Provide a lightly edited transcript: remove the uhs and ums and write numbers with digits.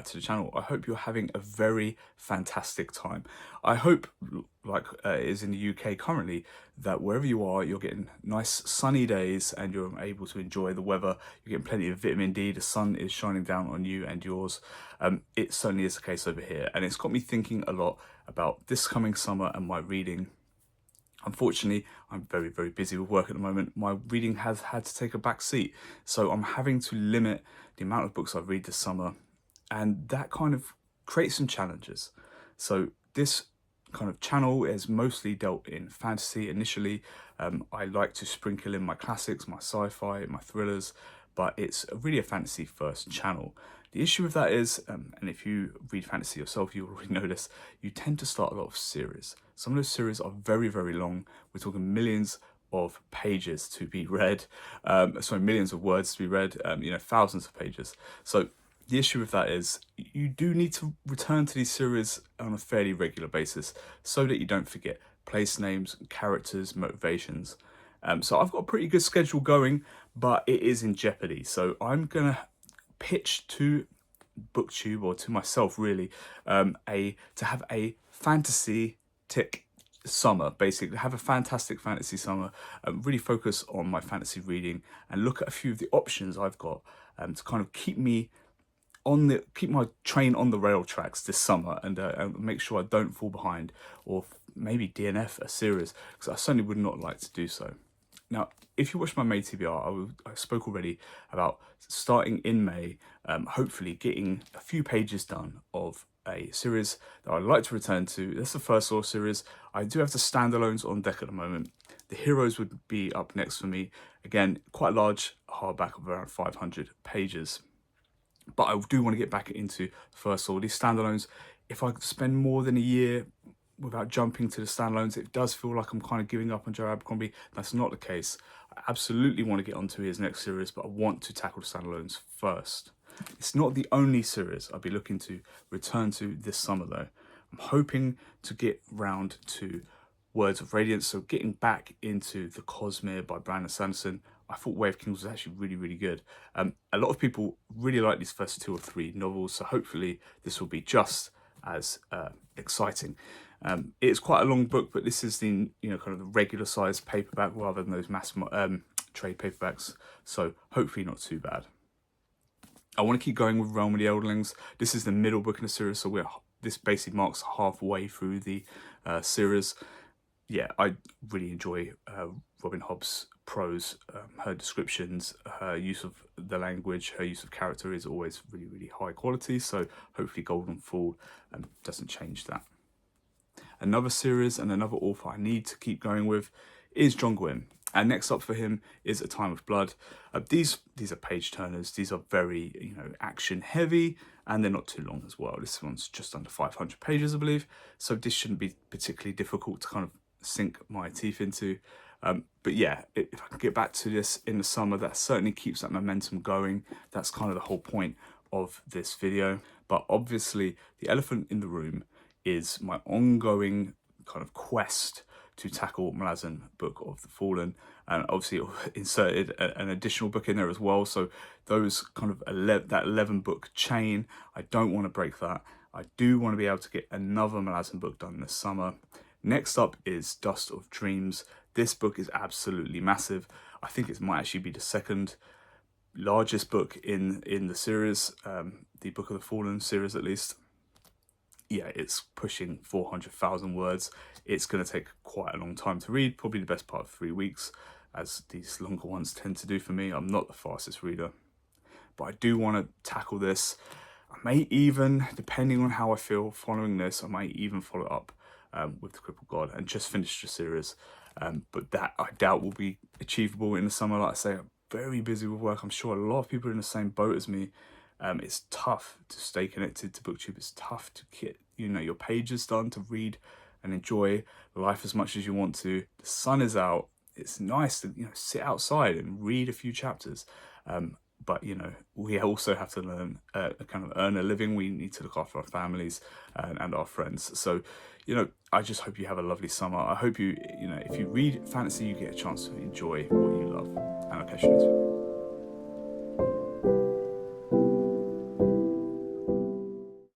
to the channel, I hope you're having a very fantastic time. I hope, like it is in the UK currently, that wherever you are, you're getting nice sunny days and you're able to enjoy the weather. You're getting plenty of vitamin D, the sun is shining down on you and yours. It certainly is the case over here, and it's got me thinking a lot about this coming summer and my reading. Unfortunately, I'm very, very busy with work at the moment. My reading has had to take a back seat, so I'm having to limit the amount of books I read this summer, and that kind of creates some challenges. So this kind of channel is mostly dealt in fantasy initially. I like to sprinkle in my classics, my sci-fi, my thrillers, but it's really a fantasy first channel. The issue with that is, and if you read fantasy yourself, you already know this, you tend to start a lot of series. Some of those series are very, very long. We're talking millions of pages to be read. Sorry, millions of words to be read, thousands of pages. So the issue with that is you do need to return to these series on a fairly regular basis so that you don't forget place names, characters, motivations. So I've got a pretty good schedule going, but it is in jeopardy. So I'm going to pitch to Booktube, or to myself really, to have a Fantasy-tic Summer, basically have a fantastic fantasy summer, really focus on my fantasy reading and look at a few of the options I've got to kind of keep my train on the rail tracks this summer, and make sure I don't fall behind, or maybe DNF a series, because I certainly would not like to do so. Now, if you watch my May TBR, I spoke already about starting in May, hopefully getting a few pages done of a series that I'd like to return to. That's the First Law series. I do have the standalones on deck at the moment. The Heroes would be up next for me. Again, quite a large hardback of around 500 pages. But I do want to get back into First Law. These standalones, if I could spend more than a year without jumping to the standalones, it does feel like I'm kind of giving up on Joe Abercrombie. That's not the case. I absolutely want to get onto his next series, but I want to tackle the standalones first. It's not the only series I'll be looking to return to this summer though. I'm hoping to get round to Words of Radiance, so getting back into the Cosmere by Brandon Sanderson. I thought Way of Kings was actually really, really good. A lot of people really like these first 2 or 3 novels, so hopefully this will be just as exciting. It is quite a long book, but this is the kind of the regular size paperback rather than those mass trade paperbacks, so hopefully not too bad. I want to keep going with Realm of the Elderlings. This is the middle book in the series, so this basically marks halfway through the series. Yeah, I really enjoy Robin Hobb's prose. Her descriptions, her use of the language, her use of character is always really, really high quality, so hopefully Golden Fall doesn't change that. Another series and another author I need to keep going with is John Gwynne. And next up for him is A Time of Blood. These are page turners. These are very action heavy, and they're not too long as well. This one's just under 500 pages, I believe. So this shouldn't be particularly difficult to kind of sink my teeth into. But yeah, if I can get back to this in the summer, that certainly keeps that momentum going. That's kind of the whole point of this video. But obviously, the elephant in the room is my ongoing kind of quest to tackle Malazan, Book of the Fallen, and obviously inserted an additional book in there as well. So those kind of that 11 book chain, I don't want to break that. I do want to be able to get another Malazan book done this summer. Next up is Dust of Dreams. This book is absolutely massive. I think it might actually be the second largest book in the series, the Book of the Fallen series at least. Yeah, it's pushing 400,000 words. It's going to take quite a long time to read, probably the best part of 3 weeks, as these longer ones tend to do for me. I'm not the fastest reader, but I do want to tackle this. I may even, depending on how I feel following this, I might even follow up with The Crippled God and just finish the series. But that I doubt will be achievable in the summer. Like I say, I'm very busy with work. I'm sure a lot of people are in the same boat as me. It's tough to stay connected to Booktube. It's tough to get your pages done, to read and enjoy life as much as you want to. The sun is out. It's nice to sit outside and read a few chapters. But we also have to learn kind of earn a living. We need to look after our families and our friends. So I just hope you have a lovely summer. I hope if you read fantasy, you get a chance to enjoy what you love. And I'll catch you next week.